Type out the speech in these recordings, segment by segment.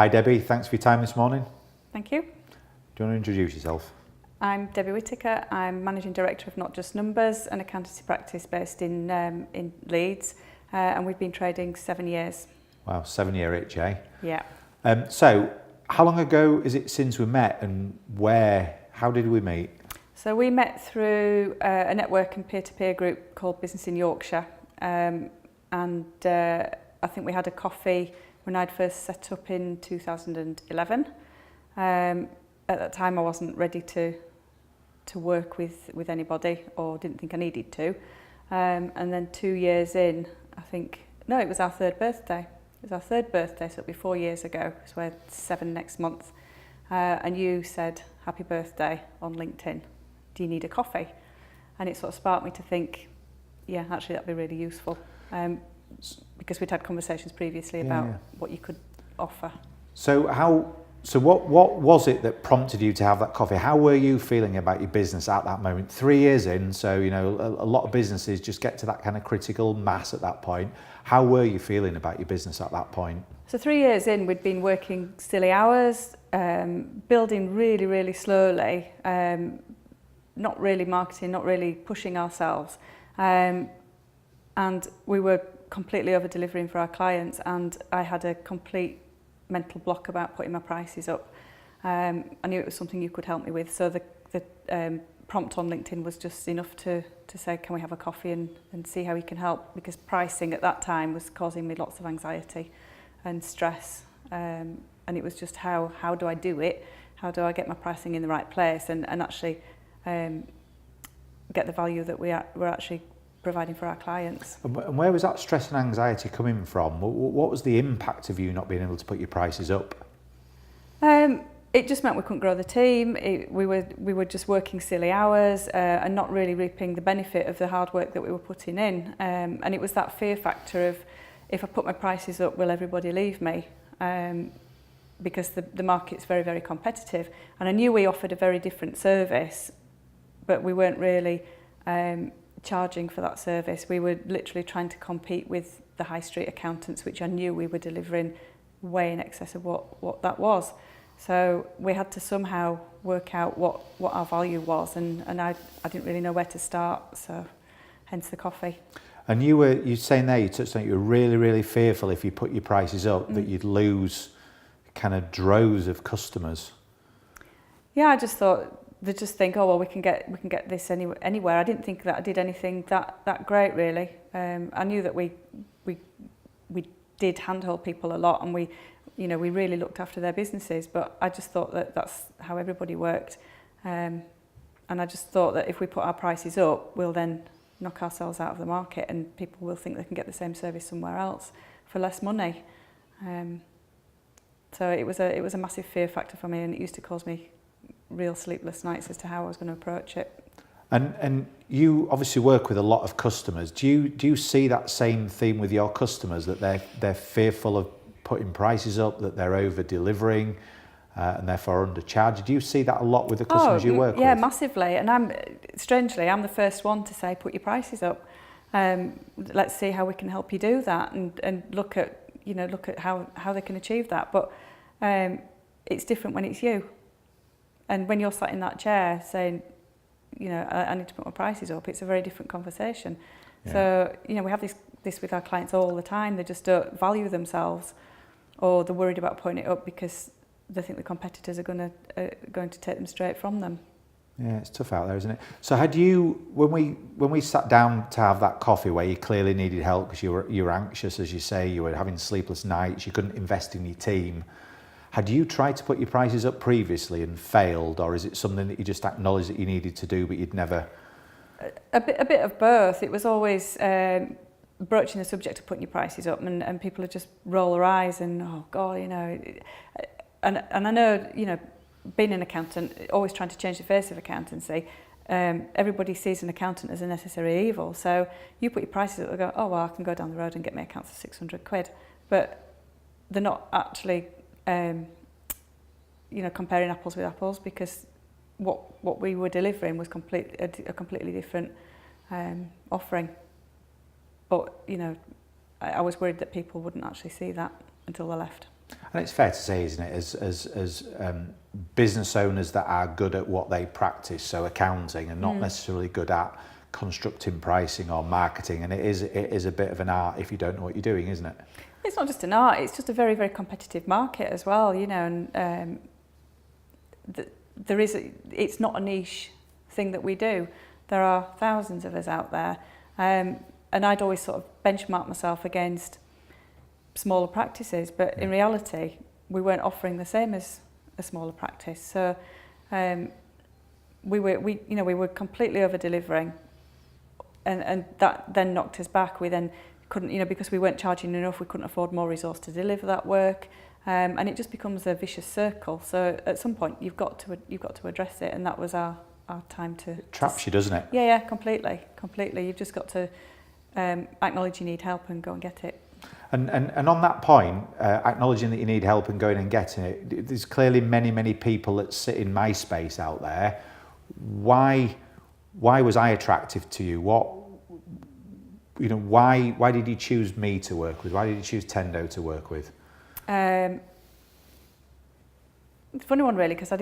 Hi Debbie, thanks for your time this morning. Thank you. Do you want to introduce yourself? I'm Debbie Whitaker. I'm Managing Director of Not Just Numbers, an accountancy practice based in Leeds, and we've been trading 7 years. Wow, 7-year itch, eh? Yeah. So, how long ago is it since we met and how did we meet? So we met through a network and peer-to-peer group called Business in Yorkshire, and I think we had a coffee when I'd first set up in 2011. At that time I wasn't ready to work with anybody, or didn't think I needed to. And then 2 years in, it was our third birthday. It was our third birthday, so it'll be 4 years ago, so we're 7 next month. And you said, happy birthday on LinkedIn. Do you need a coffee? And it sort of sparked me to think, yeah, actually that'd be really useful. Because we'd had conversations previously about what you could offer. So what was it that prompted you to have that coffee? How were you feeling about your business at that moment? 3 years in, so a lot of businesses just get to that kind of critical mass at that point. How were you feeling about your business at that point? So 3 years in, we'd been working silly hours, building really, really slowly, not really marketing, not really pushing ourselves. And we were completely over-delivering for our clients, and I had a complete mental block about putting my prices up. I knew it was something you could help me with, so the prompt on LinkedIn was just enough to say, can we have a coffee and see how we can help, because pricing at that time was causing me lots of anxiety and stress, and it was just how do I do it? How do I get my pricing in the right place and actually get the value that we're actually providing for our clients. And where was that stress and anxiety coming from? What was the impact of you not being able to put your prices up? It just meant we couldn't grow the team. We were just working silly hours and not really reaping the benefit of the hard work that we were putting in. And it was that fear factor of, if I put my prices up, will everybody leave me? Because the market's very, very competitive. And I knew we offered a very different service, but we weren't really charging for that service. We were literally trying to compete with the high street accountants, which I knew we were delivering way in excess of what that was. So we had to somehow work out what our value was, and I didn't really know where to start, so hence the coffee. And you saying there, you touched on it, you were really, really fearful if you put your prices up that you'd lose kind of droves of customers. Yeah, I just thought they just think, oh well, we can get this anywhere. I didn't think that I did anything that great really. I knew that we did handhold people a lot, and we really looked after their businesses. But I just thought that that's how everybody worked, and I just thought that if we put our prices up, we'll then knock ourselves out of the market, and people will think they can get the same service somewhere else for less money. So it was a massive fear factor for me, and it used to cause me real sleepless nights as to how I was going to approach it. And you obviously work with a lot of customers. Do you see that same theme with your customers, that they're fearful of putting prices up, that they're over delivering and therefore undercharged? Do you see that a lot with the customers you work with? Yeah, massively. And I'm the first one to say, put your prices up. Let's see how we can help you do that, and look at how they can achieve that. But it's different when it's you. And when you're sat in that chair saying, I need to put my prices up, it's a very different conversation. Yeah. So, we have this with our clients all the time. They just don't value themselves, or they're worried about putting it up because they think the competitors are going to take them straight from them. Yeah, it's tough out there, isn't it? So had you, when we sat down to have that coffee where you clearly needed help because you were anxious, as you say, you were having sleepless nights, you couldn't invest in your team, had you tried to put your prices up previously and failed, or is it something that you just acknowledged that you needed to do but you'd never? A bit of both. It was always broaching the subject of putting your prices up, and people would just roll their eyes and, oh God, and I know, being an accountant, always trying to change the face of accountancy, everybody sees an accountant as a necessary evil. So you put your prices up, they go, oh well, I can go down the road and get my accounts for 600 quid. But they're not actually comparing apples with apples, because what we were delivering was a completely different offering. But I was worried that people wouldn't actually see that until they left. And it's fair to say, isn't it, as business owners that are good at what they practice, so accounting, and not necessarily good at constructing pricing or marketing, and it is a bit of an art if you don't know what you're doing, isn't it? It's not just an art, it's just a very, very competitive market as well, you know, and it's not a niche thing that we do. There are thousands of us out there, and I'd always sort of benchmark myself against smaller practices, but in reality we weren't offering the same as a smaller practice. So we were completely over delivering, and that then knocked us back. We then couldn't, you know, because we weren't charging enough, we couldn't afford more resource to deliver that work, and it just becomes a vicious circle. So at some point you've got to address it, and that was our time to. It traps you, doesn't it? Yeah, completely. You've just got to acknowledge you need help and go and get it. And on that point, acknowledging that you need help and going and getting it, there's clearly many people that sit in my space out there. Why was I attractive to you? Why did you choose me to work with? Why did you choose Tendo to work with? It's a funny one, really, because I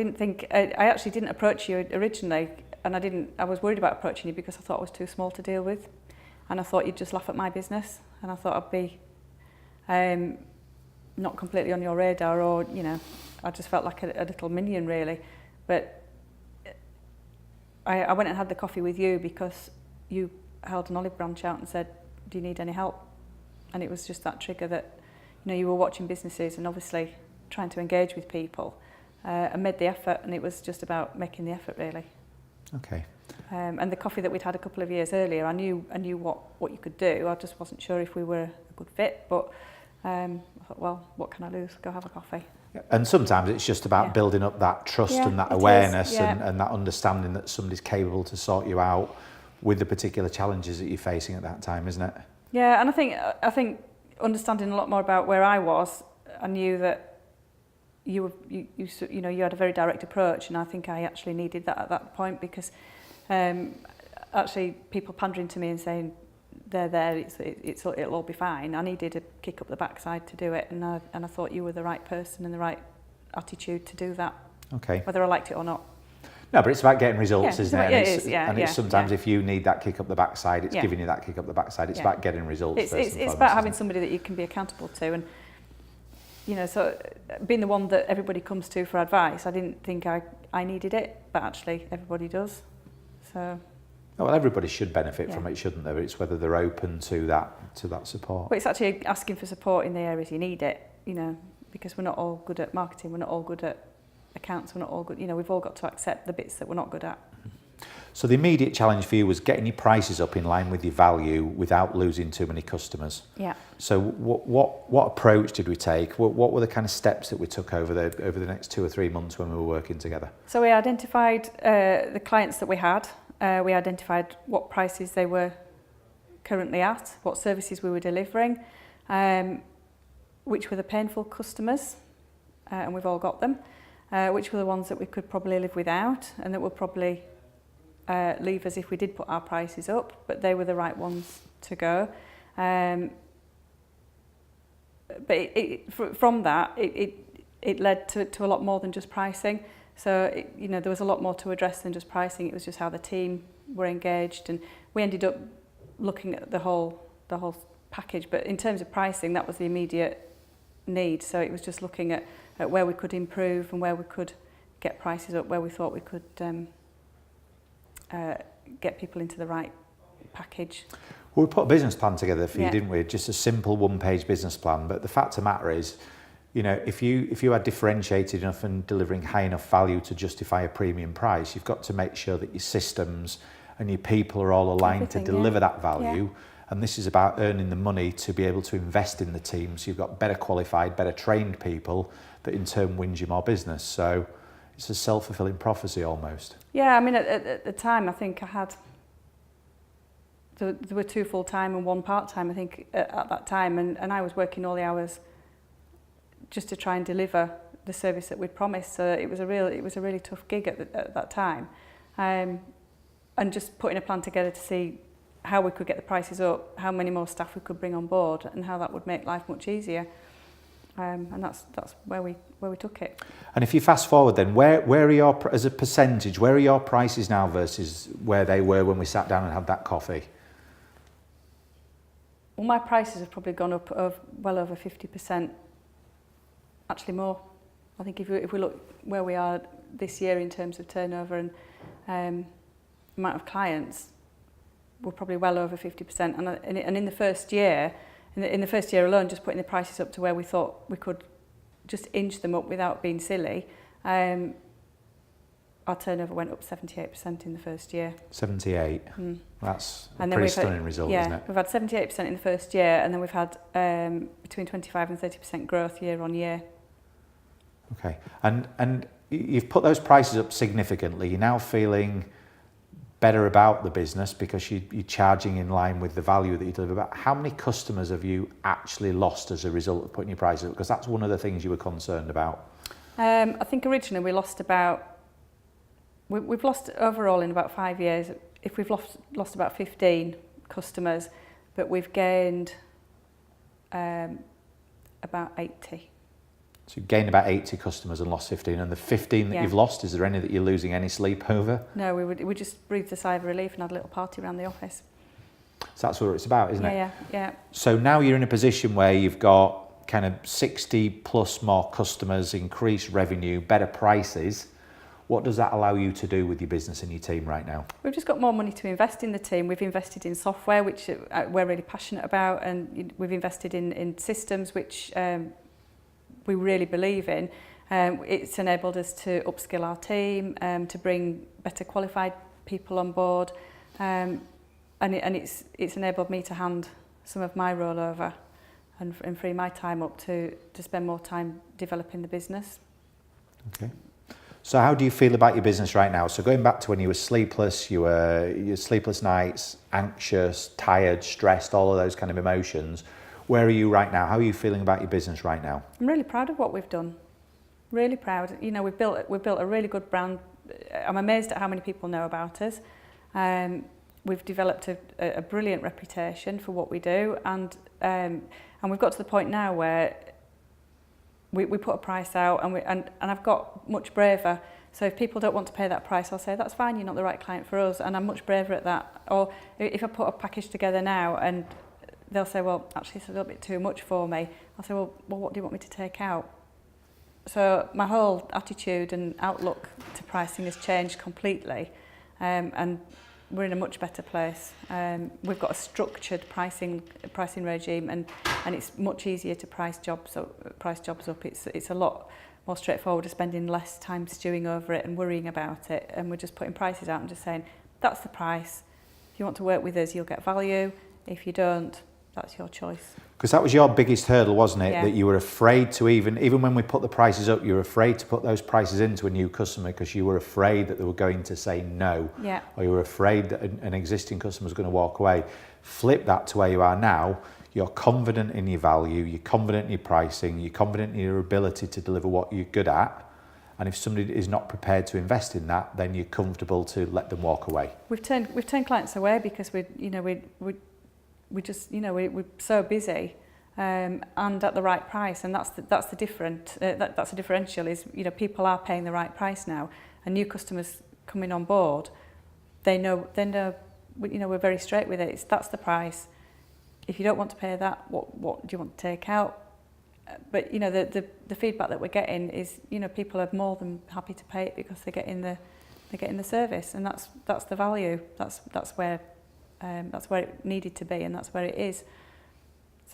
actually didn't approach you originally, and I was worried about approaching you because I thought I was too small to deal with, and I thought you'd just laugh at my business, and I thought I'd be not completely on your radar, or, you know, I just felt like a little minion, really. But I went and had the coffee with you because you held an olive branch out and said, do you need any help? And it was just that trigger that, you know, you were watching businesses and obviously trying to engage with people, and made the effort, and it was just about making the effort, really. Okay. And the coffee that we'd had a couple of years earlier, I knew what you could do. I just wasn't sure if we were a good fit, but I thought, well, what can I lose? Go have a coffee. And sometimes it's just about building up that trust and that awareness and that understanding that somebody's capable to sort you out with the particular challenges that you're facing at that time, isn't it? Yeah, and I think understanding a lot more about where I was, I knew that you had a very direct approach, and I think I actually needed that at that point, because actually people pandering to me and saying it'll all be fine. I needed a kick up the backside to do it, and I thought you were the right person and the right attitude to do that. Okay. Whether I liked it or not. No, but it's about getting results, isn't it? And it's sometimes if you need that kick up the backside, it's giving you that kick up the backside. It's about getting results. It's about having somebody that you can be accountable to, and, you know, so being the one that everybody comes to for advice, I didn't think I needed it, but actually everybody does. So. Well, everybody should benefit from it, shouldn't they? But it's whether they're open to that support. But it's actually asking for support in the areas you need it, you know, because we're not all good at marketing, we're not all good at accounts, we're not all good, you know, we've all got to accept the bits that we're not good at. So the immediate challenge for you was getting your prices up in line with your value without losing too many customers. Yeah. So what approach did we take? What were the kind of steps that we took over the next 2 or 3 months when we were working together? So we identified the clients that we had. We identified what prices they were currently at, what services we were delivering, which were the painful customers, and we've all got them, which were the ones that we could probably live without, and that would probably leave us if we did put our prices up, but they were the right ones to go. But from that, it led to a lot more than just pricing. So, you know, there was a lot more to address than just pricing. It was just how the team were engaged, and we ended up looking at the whole package. But in terms of pricing, that was the immediate need. So it was just looking at where we could improve and where we could get prices up, where we thought we could get people into the right package. Well, we put a business plan together for you, didn't we? Just a simple one-page business plan. But the fact of the matter is, you know, if you are differentiated enough and delivering high enough value to justify a premium price, you've got to make sure that your systems and your people are all aligned to deliver that value. And this is about earning the money to be able to invest in the team. So you've got better qualified, better trained people that in turn wins you more business. So it's a self-fulfilling prophecy almost. Yeah, I mean, at the time, I think I had, there were 2 full-time and 1 part-time, I think, at that time. And I was working all the hours just to try and deliver the service that we'd promised. So it was a really tough gig at that time. And just putting a plan together to see how we could get the prices up, how many more staff we could bring on board, and how that would make life much easier. And that's where we took it. And if you fast forward then, where are your, as a percentage, where are your prices now versus where they were when we sat down and had that coffee? Well, my prices have probably gone up of well over 50%, actually more. I think if we look where we are this year in terms of turnover and amount of clients, we're probably well over 50%. And in the first year, in the first year alone, just putting the prices up to where we thought we could just inch them up without being silly, our turnover went up 78% in the first year. 78? That's a pretty stunning result, isn't it? We've had 78% in the first year, and then we've had between 25 and 30% growth year on year. Okay, and you've put those prices up significantly. You're now feeling better about the business because you're charging in line with the value that you deliver. But how many customers have you actually lost as a result of putting your prices up? Because that's one of the things you were concerned about. I think originally we lost we've lost overall in about 5 years, if we've lost about 15 customers, but we've gained about 80. So you gained about 80 customers and lost 15, and the 15 that you've lost, is there any that you're losing any sleep over? No, we just breathed a sigh of relief and had a little party around the office. So that's what it's about, isn't it? Yeah. So now you're in a position where you've got kind of 60 plus more customers, increased revenue, better prices. What does that allow you to do with your business and your team right now? We've just got more money to invest in the team. We've invested in software, which we're really passionate about, and we've invested in systems, which we really believe in. It's enabled us to upskill our team, to bring better qualified people on board, and it's enabled me to hand some of my role over and free my time up to spend more time developing the business. Okay. So how do you feel about your business right now? So going back to when you were sleepless, your sleepless nights, anxious, tired, stressed, all of those kind of emotions. Where are you right now? How are you feeling about your business right now? I'm really proud of what we've done. Really proud. You know, we've built a really good brand. I'm amazed at how many people know about us. We've developed a brilliant reputation for what we do, and we've got to the point now where we put a price out, and I've got much braver. So if people don't want to pay that price, I'll say, that's fine, you're not the right client for us, and I'm much braver at that. Or if I put a package together now and they'll say, well, actually it's a little bit too much for me, I'll say, well, what do you want me to take out? So my whole attitude and outlook to pricing has changed completely, and we're in a much better place. We've got a structured pricing regime, and it's much easier to price jobs up. It's a lot more straightforward, spending less time stewing over it and worrying about it, and we're just putting prices out and just saying, that's the price. If you want to work with us, you'll get value. If you don't, that's your choice. Because that was your biggest hurdle, wasn't it? Yeah. That you were afraid to even when we put the prices up, you were afraid to put those prices into a new customer because you were afraid that they were going to say no. Yeah. Or you were afraid that an existing customer was going to walk away. Flip that to where you are now. You're confident in your value, you're confident in your pricing, you're confident in your ability to deliver what you're good at. And if somebody is not prepared to invest in that, then you're comfortable to let them walk away. We've turned clients away because we're so busy, and at the right price, and that's a differential. Is, you know, people are paying the right price now, and new customers coming on board, they know we're very straight with it. That's the price. If you don't want to pay that, what do you want to take out? But you know, the feedback that we're getting is, you know, people are more than happy to pay it because they're getting the service, and that's the value. That's where it needed to be, and that's where it is.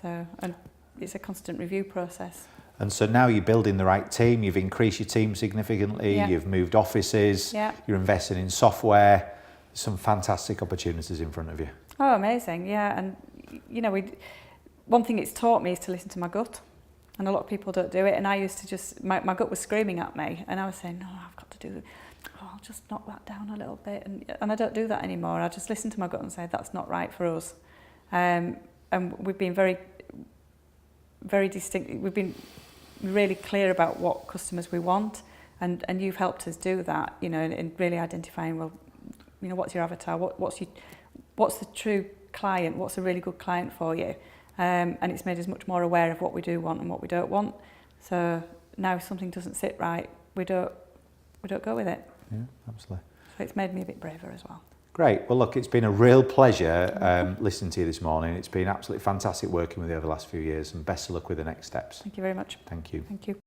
So, and it's a constant review process. And so now you're building the right team, you've increased your team significantly, you've moved offices, you're investing in software, some fantastic opportunities in front of you. Oh, amazing, yeah. And, you know, one thing it's taught me is to listen to my gut, and a lot of people don't do it, and I used to just, my gut was screaming at me, and I was saying, no, I've got to do it. Oh, I'll just knock that down a little bit, and I don't do that anymore. I just listen to my gut and say, that's not right for us. And we've been very, very distinct. We've been really clear about what customers we want, and you've helped us do that, you know, in really identifying, well, you know, what's your avatar, what's the true client, what's a really good client for you, and it's made us much more aware of what we do want and what we don't want. So now if something doesn't sit right, we don't go with it. Yeah, absolutely. So it's made me a bit braver as well. Great. Well, look, it's been a real pleasure listening to you this morning. It's been absolutely fantastic working with you over the last few years, and best of luck with the next steps. Thank you very much. Thank you. Thank you.